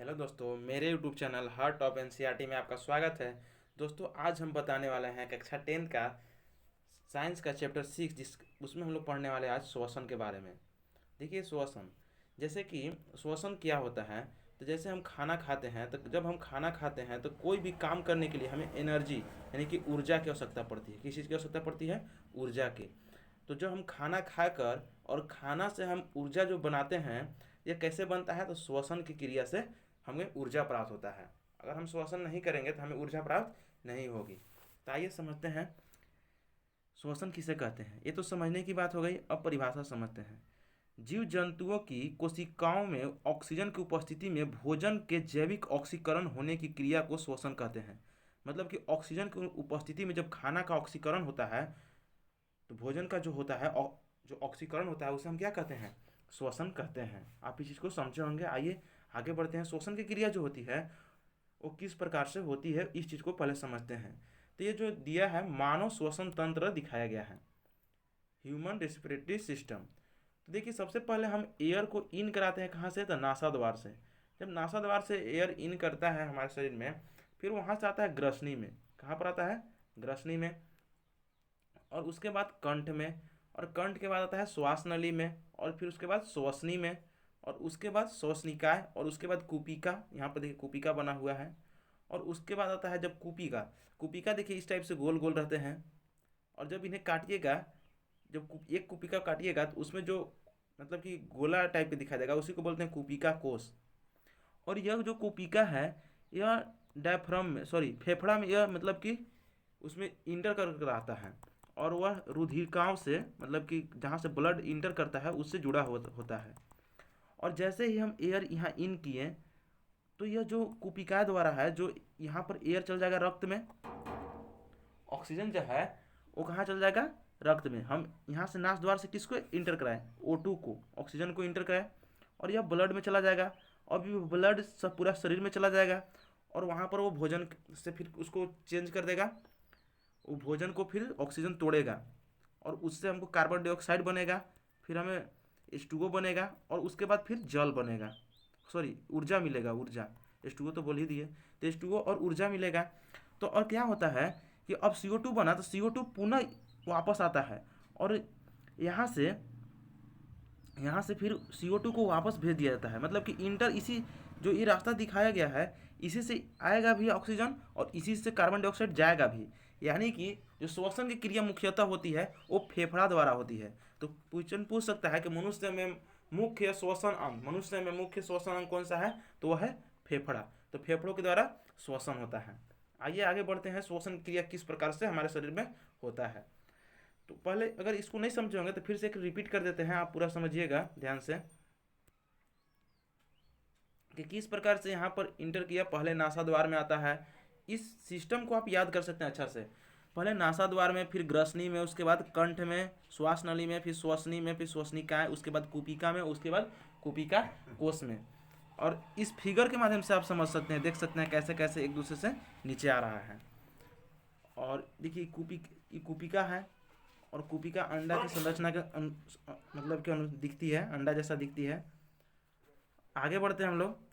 Hello दोस्तों, मेरे YouTube channel हर top NCERT में आपका स्वागत है। दोस्तों, आज हम बताने वाले हैं कक्षा 10 का साइंस का चैप्टर 6, जिस उसमें हम लोग पढ़ने वाले हैं आज श्वसन के बारे में। देखिए, श्वसन जैसे कि श्वसन क्या होता है। तो जैसे हम खाना खाते हैं, तो जब हम खाना खाते हैं तो कोई भी काम करने के लिए हमें एनर्जी यानी कि ऊर्जा की आवश्यकता पड़ती है। किस चीज़ की आवश्यकता पड़ती है? ऊर्जा की। तो जब हम खाना खाकर और खाना से हम ऊर्जा जो बनाते हैं, ये कैसे बनता है? तो श्वसन की क्रिया से हमें ऊर्जा प्राप्त होता है। अगर हम श्वसन नहीं करेंगे तो हमें ऊर्जा प्राप्त नहीं होगी। तो आइए समझते हैं श्वसन किसे कहते हैं। ये तो समझने की बात हो गई, अब परिभाषा समझते हैं। जीव जंतुओं की कोशिकाओं में ऑक्सीजन की उपस्थिति में भोजन के जैविक ऑक्सीकरण होने की क्रिया को श्वसन कहते हैं। मतलब कि ऑक्सीजन की उपस्थिति में जब खाना का ऑक्सीकरण होता है, तो भोजन का जो होता है जो ऑक्सीकरण होता है, उसे हम क्या कहते हैं? श्वसन कहते हैं। आप इस चीज़ को समझे होंगे। आइए आगे बढ़ते हैं। श्वसन की क्रिया जो होती है वो किस प्रकार से होती है, इस चीज़ को पहले समझते हैं। तो ये जो दिया है, मानव श्वसन तंत्र दिखाया गया है, ह्यूमन रेस्पिरेटरी सिस्टम। तो देखिए, सबसे पहले हम एयर को इन कराते हैं कहाँ से? तो नासा द्वार से। जब नासा द्वार से एयर इन करता है हमारे शरीर में, फिर वहाँ से आता है ग्रसनी में। कहाँ पर आता है? ग्रसनी में। और उसके बाद कंठ में, और कंठ के बाद आता है श्वास नली में, और फिर उसके बाद श्वसनी में, और उसके बाद श्वसनिकाय, और उसके बाद कुपिका। यहाँ पर देखिए कुपिका बना हुआ है। और उसके बाद आता है जब कुपिका। कुपिका देखिए इस टाइप से गोल गोल रहते हैं। और जब इन्हें काटिएगा, जब एक कुपिका काटिएगा तो उसमें जो मतलब कि गोला टाइप के दिखाई देगा, उसी को बोलते हैं कुपिका कोष। और यह जो कुपिका है, यह डायफ्राम में, सॉरी, फेफड़ा में, यह मतलब कि उसमें इंटर कर रहता है। और वह रुधिरकाओं से, मतलब कि जहाँ से ब्लड इंटर करता है, उससे जुड़ा होता है। और जैसे ही हम एयर यहाँ इन किए, तो यह जो कुपिका द्वारा है, जो यहाँ पर एयर चल जाएगा रक्त में, ऑक्सीजन जो है वो कहाँ चल जाएगा? रक्त में। हम यहाँ से नास द्वार से किसको इंटर कराएं? O2 को, ऑक्सीजन को इंटर कराएं। और यह ब्लड में चला जाएगा। और भी ब्लड सब पूरा शरीर में चला जाएगा। और वहाँ पर वो भोजन से फिर उसको चेंज कर देगा। वो भोजन को फिर ऑक्सीजन तोड़ेगा, और उससे हमको कार्बन डाइऑक्साइड बनेगा। फिर हमें H2O बनेगा, और उसके बाद फिर जल बनेगा, सॉरी, ऊर्जा मिलेगा। ऊर्जा, H2O तो बोल ही दिए। तो H2O और ऊर्जा मिलेगा। तो और क्या होता है कि अब CO2 बना, तो CO2 पुनः वापस आता है। और यहाँ से यहाँ से फिर CO2 को वापस भेज दिया जाता है। मतलब कि इंटर, इसी जो ये रास्ता दिखाया गया है, इसी से आएगा भी ऑक्सीजन, और इसी से कार्बन डाइऑक्साइड जाएगा भी। यानी कि जो श्वसन की क्रिया मुख्यतः होती है वो फेफड़ा द्वारा होती है। तो क्वेश्चन पूछ सकता है कि मनुष्य में मुख्य श्वसन अंग, मनुष्य में मुख्य श्वसन अंग कौन सा है? तो वह है फेफड़ा। तो फेफड़ों के द्वारा श्वसन होता है। आइए आगे बढ़ते हैं, श्वसन क्रिया किस प्रकार से हमारे शरीर में होता है। तो पहले अगर इसको नहीं समझे होंगे तो फिर से एक रिपीट कर देते हैं, आप पूरा समझिएगा ध्यान से कि किस प्रकार से यहाँ पर इंटर किया। पहले नासा द्वार में आता है। इस सिस्टम को आप याद कर सकते हैं अच्छा से। पहले नासा द्वार में, फिर ग्रसनी में, उसके बाद कंठ में, श्वास नली में, फिर श्वसनी में, फिर श्वसनिका, उसके बाद कुपिका में, उसके बाद कुपिका कोष में। और इस फिगर के माध्यम से आप समझ सकते हैं, देख सकते हैं कैसे कैसे एक दूसरे से नीचे आ रहा है। और देखिए कुपिका है, और कुपिका अंडा की संरचना के मतलब के दिखती है, अंडा जैसा दिखती है। आगे बढ़ते हैं हम लोग।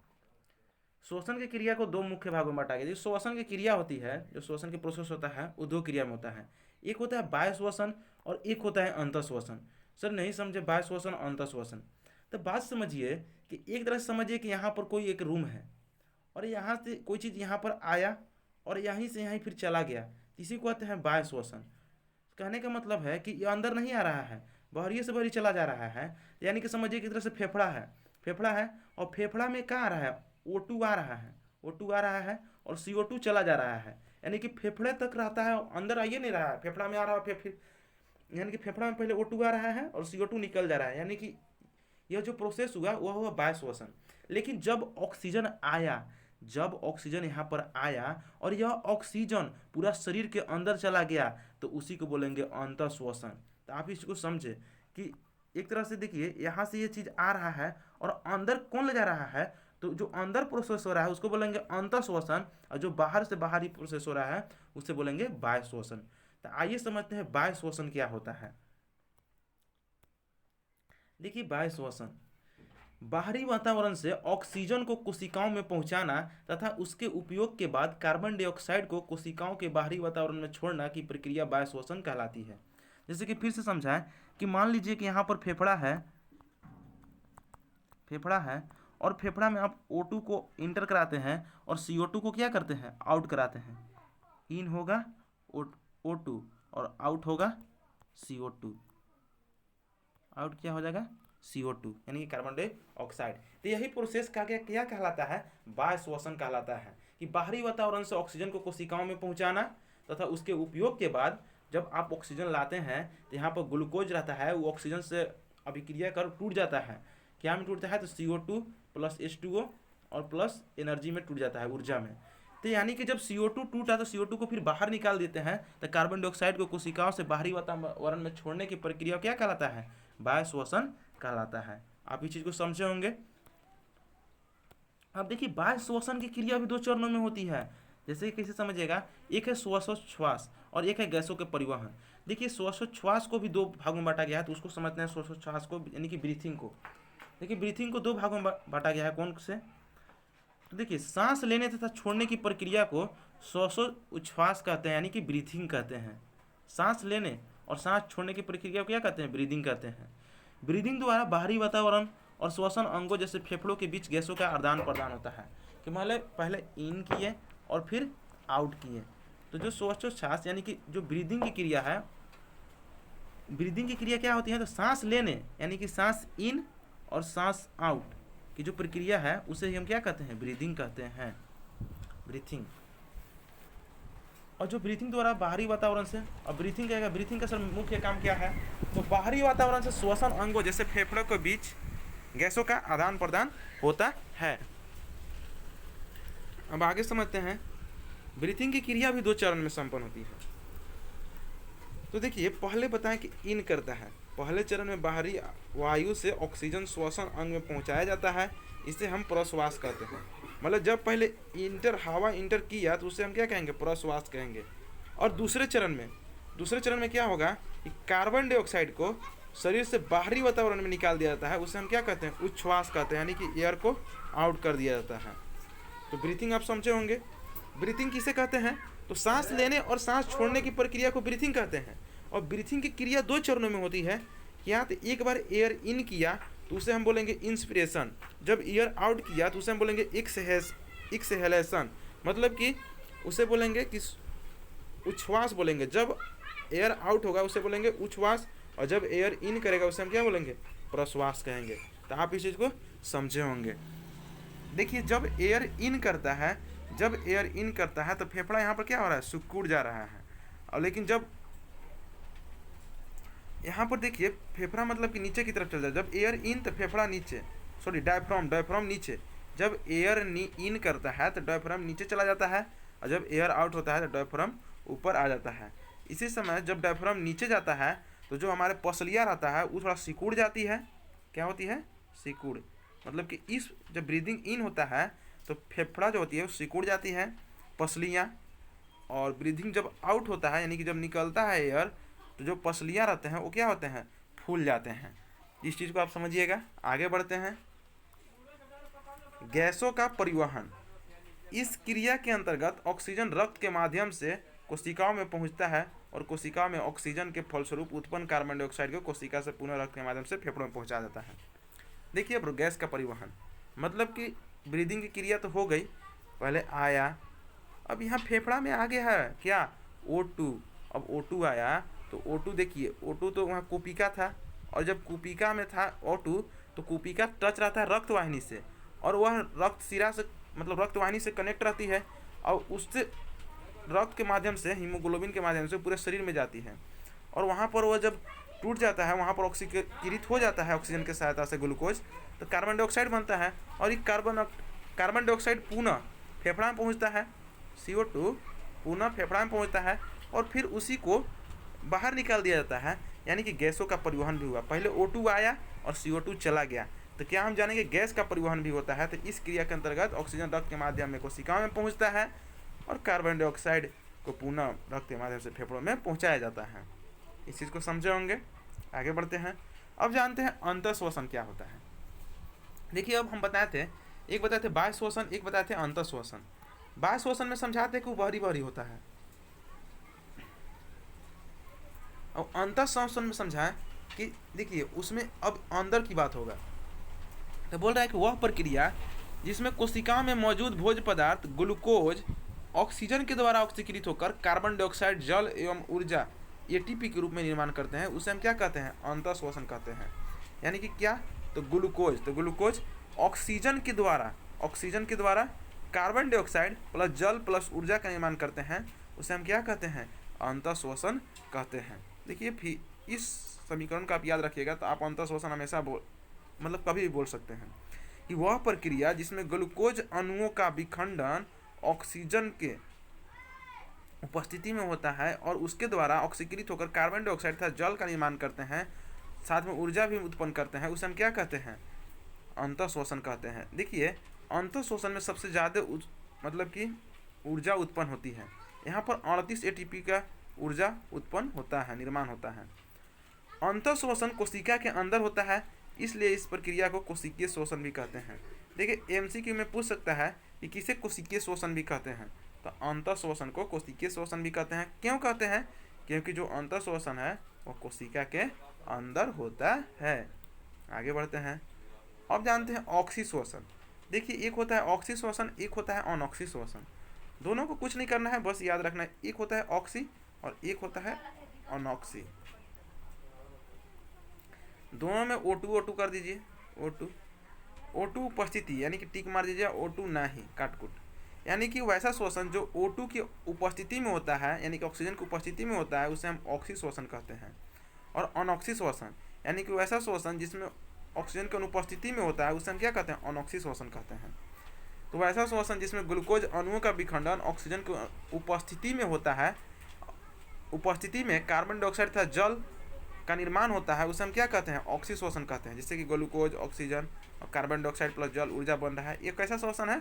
श्वसन की क्रिया को दो मुख्य भागों में बांटा गया। जो श्वसन की क्रिया होती है, जो श्वसन की प्रोसेस होता है, वो दो क्रिया में होता है। एक होता है बाह्य श्वसन, और एक होता है अंतः श्वसन। सर नहीं समझे बाह्य श्वसन और अंतः श्वसन? तो बात समझिए कि एक तरह से समझिए कि यहाँ पर कोई एक रूम है, और यहाँ से कोई चीज़ यहाँ पर आया, और यहीं से यहीं फिर चला गया। इसी को कहते हैं बाह्य श्वसन। कहने का मतलब है कि ये अंदर नहीं आ रहा है, बाहरी से बाहरी चला जा रहा है। यानी कि समझिए कि एक तरह से फेफड़ा है, फेफड़ा है, और फेफड़ा में क्या आ रहा है? O2 आ रहा है, O2 आ रहा है, और CO2 चला जा रहा है। यानी कि फेफड़े तक रहता है, अंदर आइए नहीं रहा है, फेफड़ा में आ रहा है। फिर यानी कि फेफड़ा में पहले O2 आ रहा है और CO2 निकल जा रहा है। यानी कि यह जो प्रोसेस हुआ वह हुआ बाह्य श्वसन। लेकिन जब ऑक्सीजन आया, जब ऑक्सीजन यहाँ पर आया और यह ऑक्सीजन पूरा शरीर के अंदर चला गया, तो उसी को बोलेंगे अंतः श्वसन। तो आप इसको समझे कि एक तरह से देखिए, यहाँ से ये चीज़ आ रहा है और अंदर कौन ले जा रहा है? तो जो अंदर प्रोसेस हो रहा है उसको बोलेंगे अंतः श्वसन, और जो बाहर से बाहरी प्रोसेस हो रहा है उसे बोलेंगे बाह्य श्वसन। तो आइए समझते हैं बाह्य श्वसन क्या होता है। देखिए, बाह्य श्वसन बाहरी वातावरण से ऑक्सीजन को कोशिकाओं में पहुंचाना तथा उसके उपयोग के बाद कार्बन डाइऑक्साइड को कोशिकाओं के बाहरी वातावरण में छोड़ना की प्रक्रिया बाष्पीभवन कहलाती है। जैसे कि फिर से समझाएं कि मान लीजिए कि यहाँ पर फेफड़ा है और फेफड़ा में आप O2 को इंटर कराते हैं और CO2 को क्या करते हैं, आउट कराते हैं। इन होगा O2 और आउट होगा CO2। आउट क्या हो जाएगा, CO2 यानी कि कार्बन डाइऑक्साइड। तो यही प्रोसेस का क्या कहलाता है, बाष्पीभवन कहलाता है, कि बाहरी वातावरण से ऑक्सीजन को कोशिकाओं में पहुंचाना तथा उसके उपयोग के बाद जब आप ऑक्सीजन लाते हैं तो यहाँ पर ग्लूकोज रहता है, वो ऑक्सीजन से अभिक्रिया कर टूट जाता है। क्या में टूटता है, तो CO2 प्लस H2O और प्लस एनर्जी में टूट जाता है, ऊर्जा में। तो यानी कि जब CO2 टूटा तो CO2 को फिर बाहर निकाल देते हैं, तो कार्बन डाइऑक्साइड को कोशिकाओं से बाहरी वातावरण में छोड़ने की प्रक्रिया क्या कहलाता है, बाष्पीभवन कहलाता है। आप इस चीज को समझे होंगे। अब देखिए बाष्पीभवन की क्रिया भी दो चरणों में होती है। जैसे कैसे समझिएगा, एक है श्वासोच्छ्वास और एक है गैसों के परिवहन। देखिए श्वासोच्छ्वास को भी दो भागों में बांटा गया है, तो उसको समझते हैं श्वासोच्छ्वास को यानी कि ब्रीथिंग को। देखिए ब्रीथिंग को दो भागों में बांटा गया है, कौन से, तो देखिए सांस लेने तथा छोड़ने की प्रक्रिया को श्वासोच्छ्वास कहते हैं यानी कि ब्रीथिंग कहते हैं। सांस लेने और सांस छोड़ने की प्रक्रिया को क्या कहते हैं, ब्रीदिंग कहते हैं। ब्रीदिंग द्वारा बाहरी वातावरण और श्वसन अंगों जैसे फेफड़ों के बीच गैसों का आदान प्रदान होता है, कि पहले इन किए और फिर आउट किए। तो जो श्वासोच्छ्वास यानी कि जो ब्रीदिंग की क्रिया है, ब्रीदिंग की क्रिया क्या होती है, तो सांस लेने यानी कि सांस इन और सांस आउट की जो प्रक्रिया है उसे हम क्या कहते हैं, ब्रीदिंग कहते हैं, ब्रीथिंग। और जो ब्रीथिंग द्वारा बाहरी वातावरण से, और ब्रीथिंग क्या है, ब्रीथिंग का सर मुख्य काम क्या है, तो बाहरी वातावरण से श्वसन अंगों जैसे फेफड़ों के बीच गैसों का आदान प्रदान होता है। अब आगे समझते हैं, ब्रीथिंग की क्रिया भी दो चरण में संपन्न होती है। तो देखिए पहले बताएं कि इन करता है, पहले चरण में बाहरी वायु से ऑक्सीजन श्वसन अंग में पहुंचाया जाता है, इसे हम प्रश्वास कहते हैं। मतलब जब पहले हवा इंटर किया तो उसे हम क्या कहेंगे, प्रश्वास कहेंगे। और दूसरे चरण में क्या होगा कि कार्बन डाइऑक्साइड को शरीर से बाहरी वातावरण में निकाल दिया जाता है, उसे हम क्या कहते हैं, उच्छ्वास कहते हैं, यानी कि एयर को आउट कर दिया जाता है। तो ब्रीथिंग आप समझे होंगे। ब्रीथिंग किसे कहते हैं, तो सांस लेने और सांस छोड़ने की प्रक्रिया को ब्रीथिंग कहते हैं। और ब्रीथिंग की क्रिया दो चरणों में होती है। क्या, तो एक बार एयर इन किया तो उसे हम बोलेंगे इंस्पिरेशन, जब एयर आउट किया तो उसे हम बोलेंगे एक्सहेलेशन, मतलब कि उसे बोलेंगे कि उच्छ्वास बोलेंगे। जब एयर आउट होगा उसे बोलेंगे उच्छ्वास, और जब एयर इन करेगा उसे हम क्या बोलेंगे, प्रश्वास कहेंगे। तो आप इस चीज़ को समझे होंगे। देखिए जब एयर इन करता है तो फेफड़ा यहाँ पर क्या हो रहा है, सिकुड़ जा रहा है। और लेकिन जब यहाँ पर देखिए फेफड़ा मतलब कि नीचे की तरफ चल जाए, जब एयर इन तो फेफड़ा नीचे, डायफ्राम नीचे। जब एयर इन करता है तो डायफ्राम नीचे चला जाता है, और जब एयर आउट होता है तो डायफ्राम ऊपर आ जाता है। इसी समय जब डायफ्राम नीचे जाता है तो जो हमारे पसलियाँ रहता है वो थोड़ा सिकुड़ जाती है। क्या होती है, सिकुड़, मतलब कि इस जब ब्रीदिंग इन होता है तो फेफड़ा जो होती है वो सिकुड़ जाती है, पसलियाँ। और ब्रीदिंग जब आउट होता है यानी कि जब निकलता है एयर, तो जो पसलियाँ रहते हैं वो क्या होते हैं, फूल जाते हैं। इस चीज़ को आप समझिएगा। आगे बढ़ते हैं, गैसों का परिवहन। इस क्रिया के अंतर्गत ऑक्सीजन रक्त के माध्यम से कोशिकाओं में पहुंचता है और कोशिका में ऑक्सीजन के फलस्वरूप उत्पन्न कार्बन डाइऑक्साइड को कोशिका से पुनः रक्त के माध्यम से फेफड़ों में पहुंचा जाता है। देखिए अब गैस का परिवहन, मतलब कि ब्रीदिंग की क्रिया तो हो गई, पहले आया, अब यहाँ फेफड़ा में आ गया है क्या, O2। अब O2 आया तो O2 देखिए, O2 तो वहाँ कुपिका था, और जब कुपिका में था O2 तो कुपिका टच रहता है रक्त वाहिनी से, और वह रक्त शिरा से मतलब रक्त वाहिनी से कनेक्ट रहती है, और उससे रक्त के माध्यम से हीमोग्लोबिन के माध्यम से पूरे शरीर में जाती है। और वहाँ पर वह जब टूट जाता है, वहाँ पर ऑक्सीकृत हो जाता है ऑक्सीजन की सहायता से ग्लूकोज, तो कार्बन डाइऑक्साइड बनता है। और ये कार्बन डाइऑक्साइड पुनः फेफड़ा में पहुँचता है, CO2 पुनः फेफड़ा में पहुँचता है, और फिर उसी को बाहर निकाल दिया जाता है, यानी कि गैसों का परिवहन भी हुआ। पहले O2 आया और CO2 चला गया, तो क्या हम जानेंगे गैस का परिवहन भी होता है। तो इस क्रिया के अंतर्गत ऑक्सीजन रक्त के माध्यम में कोशिकाओं में पहुंचता है और कार्बन डाइऑक्साइड को पुनः रक्त के माध्यम से फेफड़ों में पहुंचाया जाता है। इस चीज़ को समझे होंगे। आगे बढ़ते हैं, अब जानते हैं अंतःश्वसन क्या होता है। देखिए अब हम बताए थे, एक बताए थे बाह्य श्वसन, एक बताए थे अंतः श्वसन। बाह्य श्वसन में समझाते हैं कि वो बहरी बहरी होता है, और अंतः श्वसन में समझाएं कि देखिए उसमें अब अंदर की बात होगा। तो बोल रहा है कि वह प्रक्रिया जिसमें कोशिकाओं में मौजूद भोज्य पदार्थ ग्लूकोज ऑक्सीजन के द्वारा ऑक्सीकृत होकर कार्बन डाइऑक्साइड, जल एवं ऊर्जा एटीपी के रूप में निर्माण करते हैं, उसे हम क्या कहते हैं? अंतः श्वसन कहते हैं। यानी कि क्या? तो ग्लूकोज ऑक्सीजन के द्वारा कार्बन डाइऑक्साइड प्लस जल प्लस ऊर्जा का निर्माण करते हैं, उसे हम क्या कहते हैं? अंतः श्वसन कहते हैं। देखिए फिर इस समीकरण का आप याद रखिएगा, तो आप अंतः श्वसन हमेशा कभी भी बोल सकते हैं कि वह प्रक्रिया जिसमें ग्लूकोज अणुओं का विखंडन ऑक्सीजन के उपस्थिति में होता है और उसके द्वारा ऑक्सीकृत होकर कार्बन डाइऑक्साइड तथा जल का निर्माण करते हैं, साथ में ऊर्जा भी उत्पन्न करते हैं, उसे हम क्या कहते हैं? अंतः श्वसन कहते हैं। देखिए अंतः श्वसन में सबसे ज़्यादा मतलब कि ऊर्जा उत्पन्न होती है। यहाँ पर 38 एटीपी का ऊर्जा उत्पन्न होता है, निर्माण होता है। अंतः श्वसन कोशिका के अंदर होता है, इसलिए इस प्रक्रिया को कोशिकीय श्वसन भी कहते हैं। देखिए एमसीक्यू में पूछ सकता है कि किसे कोशिकीय श्वसन भी कहते हैं, तो अंतः श्वसन को कोशिकीय श्वसन भी कहते हैं। क्यों कहते हैं? क्योंकि जो अंतः श्वसन है वो कोशिका के अंदर होता है। आगे बढ़ते हैं, अब जानते हैं ऑक्सी श्वसन। देखिए एक होता है ऑक्सी श्वसन, एक होता है अनऑक्सी श्वसन। दोनों को कुछ नहीं करना है, बस याद रखना है, एक होता है ऑक्सी और एक होता है अनऑक्सी। दोनों में O2 कर दीजिए, O2 उपस्थिति यानी कि टिक मार दीजिए, O2 नहीं, काटकुट। यानी कि वैसा श्वसन जो O2 की उपस्थिति में होता है, यानी कि ऑक्सीजन की उपस्थिति में होता है, उसे हम ऑक्सी श्वसन कहते हैं। और अनऑक्सी श्वसन यानी कि वैसा श्वसन जिसमें ऑक्सीजन की अनुपस्थिति में होता है, उसे हम क्या कहते हैं? अनऑक्सी श्वसन कहते हैं। तो वैसा श्वसन जिसमें ग्लूकोज अणुओं का विखंडन ऑक्सीजन की उपस्थिति में होता है, उपस्थिति में कार्बन डाइऑक्साइड तथा जल का निर्माण होता है, उसे हम क्या कहते हैं? ऑक्सी श्वसन कहते हैं। जिससे कि ग्लूकोज, ऑक्सीजन और कार्बन डाइऑक्साइड प्लस जल ऊर्जा बन रहा है, ये कैसा श्वसन है?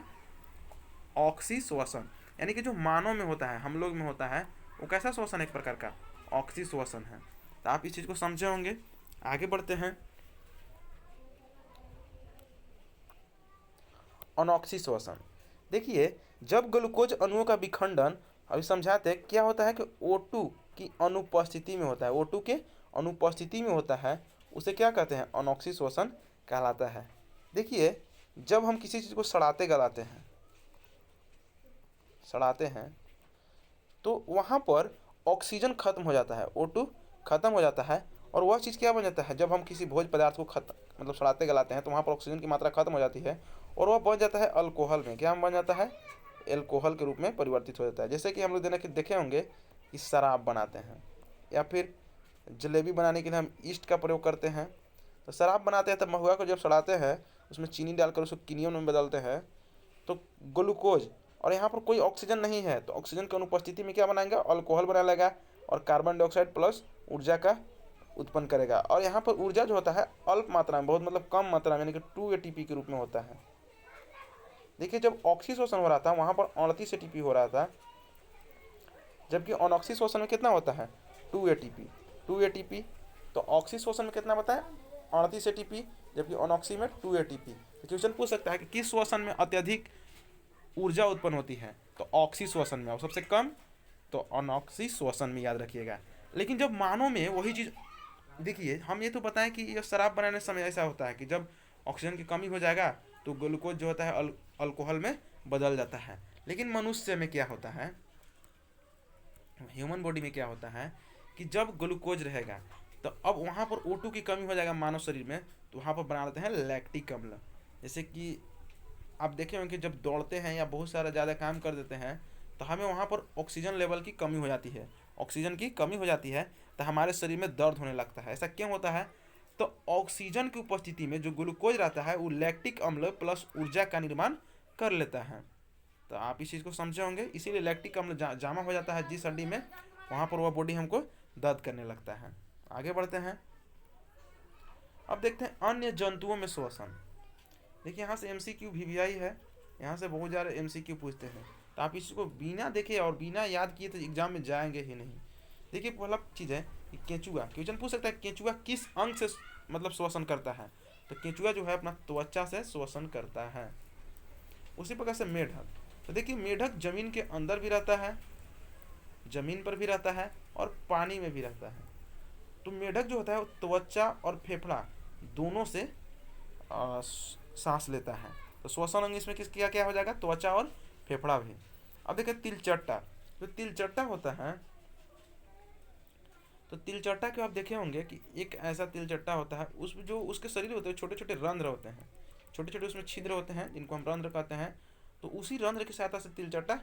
ऑक्सी श्वसन। यानी कि जो मानव में होता है, हम लोग में होता है, वो कैसा श्वसन? एक प्रकार का ऑक्सी श्वसन है। तो आप इस चीज़ को समझे होंगे। आगे बढ़ते हैं, अनऑक्सी श्वसन। देखिए जब ग्लूकोज अणुओं का विखंडन, अभी समझाते हैं क्या होता है कि O2 की अनुपस्थिति में होता है, O2 के अनुपस्थिति में होता है, उसे क्या कहते हैं? अनऑक्सी श्वसन कहलाता है। देखिए जब हम किसी चीज़ को सड़ाते हैं तो वहाँ पर ऑक्सीजन खत्म हो जाता है, O2 खत्म हो जाता है, और वह चीज़ क्या बन जाता है? जब हम किसी भोज्य पदार्थ को सड़ाते गलाते हैं तो वहाँ पर ऑक्सीजन की मात्रा खत्म हो जाती है और वह बन जाता है अल्कोहल में। क्या बन जाता है? एल्कोहल के रूप में परिवर्तित हो जाता है। जैसे कि हम लोग देखे होंगे कि शराब बनाते हैं या फिर जलेबी बनाने के लिए हम ईस्ट का प्रयोग करते हैं। तो शराब बनाते हैं तब महुआ को जब सड़ाते हैं, उसमें चीनी डालकर उसको किनियन में बदलते हैं, तो ग्लूकोज, और यहाँ पर कोई ऑक्सीजन नहीं है, तो ऑक्सीजन की अनुपस्थिति में क्या बनाएंगे? अल्कोहल बना लेगा और कार्बन डाइऑक्साइड प्लस ऊर्जा का उत्पन्न करेगा। और यहाँ पर ऊर्जा जो होता है अल्प मात्रा में, बहुत कम मात्रा में, यानी कि 2 ATP के रूप में होता है। देखिए जब ऑक्सी श्वसन हो रहा था वहाँ पर 38 ATP हो रहा था, जबकि अनऑक्सी श्वसन में कितना होता है? 2 ATP। तो ऑक्सी श्वसन में कितना बताया? 38 ATP, जबकि अनऑक्सी में 2 ATP। तो क्वेश्चन पूछ सकता है कि किस श्वसन में अत्यधिक ऊर्जा उत्पन्न होती है? तो ऑक्सी श्वसन में, और सबसे कम तो अनऑक्सी श्वसन में, याद रखिएगा। लेकिन जब मानव में वही चीज़, देखिए हम ये तो बताएं कि यह शराब बनाने समय ऐसा होता है कि जब ऑक्सीजन की कमी हो जाएगा तो ग्लूकोज जो होता है अल्कोहल में बदल जाता है। लेकिन मनुष्य में क्या होता है, ह्यूमन बॉडी में क्या होता है कि जब ग्लूकोज रहेगा तो अब वहाँ पर O2 की कमी हो जाएगा मानव शरीर में, तो वहाँ पर बना लेते हैं लैक्टिक अम्ल। जैसे कि आप देखे होंगे कि जब दौड़ते हैं या बहुत सारा ज़्यादा काम कर देते हैं तो हमें वहाँ पर ऑक्सीजन लेवल की कमी हो जाती है, ऑक्सीजन की कमी हो जाती है, तो हमारे शरीर में दर्द होने लगता है। ऐसा क्यों होता है? तो ऑक्सीजन की उपस्थिति में जो ग्लूकोज रहता है वो लैक्टिक अम्ल प्लस ऊर्जा का निर्माण कर लेता है। तो आप इस चीज़ को समझे होंगे, इसीलिए लैक्टिक अम्ल जमा हो जाता है जिस हड्डी में, वहाँ पर वह बॉडी हमको दर्द करने लगता है। आगे बढ़ते हैं, अब देखते हैं अन्य जंतुओं में श्वसन। देखिए यहाँ से MCQ VVI है, यहाँ से बहुत ज़्यादा MCQ पूछते हैं, तो आप इसको बिना देखे और बिना याद किए तो एग्जाम में जाएंगे ही नहीं। देखिए पहला चीज़ है कि केंचुआ, क्वेश्चन पूछ सकता है केंचुआ किस अंग से श्वसन करता है? तो केंचुआ जो है अपना त्वचा से श्वसन करता है। उसी प्रकार से मेढक, तो देखिए मेढक जमीन के अंदर भी रहता है, जमीन पर भी रहता है और पानी में भी रहता है। तो मेढक जो होता है वो त्वचा और फेफड़ा दोनों से सांस लेता है। तो श्वसन अंग इसमें किस क्या क्या हो जाएगा, त्वचा और फेफड़ा भी। अब देखिए तिलचट्टा, जो तिलचट्टा होता है, तो तिलचट्टा के आप देखे होंगे कि एक ऐसा तिलचट्टा होता है, उस जो उसके शरीर होते हैं छोटे छोटे रंध्र होते हैं, छोटे छोटे उसमें छिद्र होते हैं जिनको हम रंध्र कहते हैं। तो उसी रंध्र की सहायता से तिलचट्टा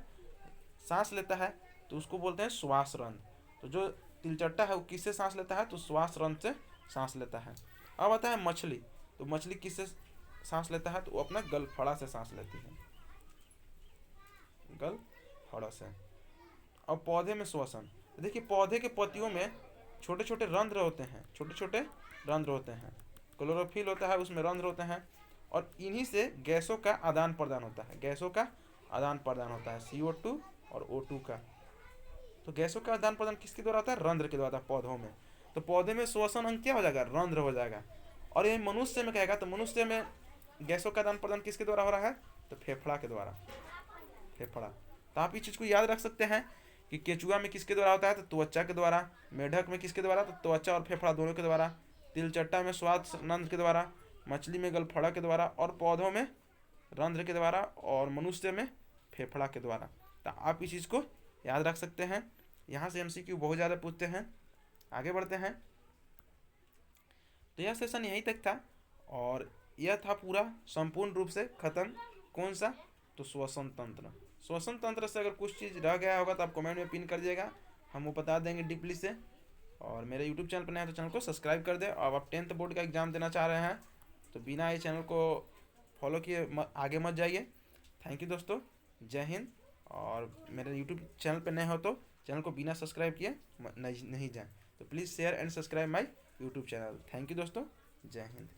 सांस लेता है, तो उसको बोलते हैं श्वास रंध्र। तो जो तिलचट्टा है वो किससे सांस लेता है, तो श्वास रंध्र से सांस लेता है। अब आता है मछली, तो मछली किससे सांस लेता है, तो वो अपना गलफड़ा से सांस लेती है, गलफड़ा से। अब पौधे में श्वसन, देखिए पौधे के पत्तियों में छोटे छोटे रंध्र होते हैं, छोटे छोटे रंध्र होते हैं, क्लोरोफिल होता है उसमें रंध्र होते हैं, और इन्हीं से गैसों का आदान प्रदान होता है, गैसों का आदान प्रदान होता है, CO2 और O2 का। तो गैसों का आदान प्रदान किसके द्वारा होता है, रंध्र के द्वारा पौधों में। तो पौधे में श्वसन अंग क्या हो जाएगा, रंध्र हो जाएगा। और ये मनुष्य में कहेगा, तो मनुष्य में गैसों का आदान प्रदान किसके द्वारा हो रहा है, तो फेफड़ा के द्वारा, फेफड़ा। तो आप इस चीज़ को याद रख सकते हैं कि केचुआ में किसके द्वारा होता है, तो त्वचा के द्वारा, मेढक में किसके द्वारा, तो त्वचा और फेफड़ा दोनों के द्वारा, तिलचट्टा में श्वास रंध्र के द्वारा, मछली में गलफड़ा के द्वारा, और पौधों में रंध्र के द्वारा, और मनुष्य में फेफड़ा के द्वारा। तो आप इस चीज़ को याद रख सकते हैं। यहाँ से MCQ बहुत ज़्यादा पूछते हैं। आगे बढ़ते हैं। तो यह सेशन यहीं तक था, और यह था पूरा संपूर्ण रूप से खत्म। कौन सा, तो श्वसन तंत्र। श्वसन तंत्र से अगर कुछ चीज़ रह गया होगा तो आप कमेंट में पिन कर दीजिएगा, हम वो बता देंगे डीपली से। और मेरे यूट्यूब चैनल पर नया है तो चैनल को सब्सक्राइब कर दें। और आप 10th बोर्ड का एग्ज़ाम देना चाह रहे हैं तो बिना ये चैनल को फॉलो किए आगे मत जाइए। थैंक यू दोस्तों, जय हिंद। और मेरे यूट्यूब चैनल पर नए हो तो चैनल को बिना सब्सक्राइब किए नहीं जाएँ, तो please share and subscribe my YouTube channel. Thank you दोस्तों, जय हिंद।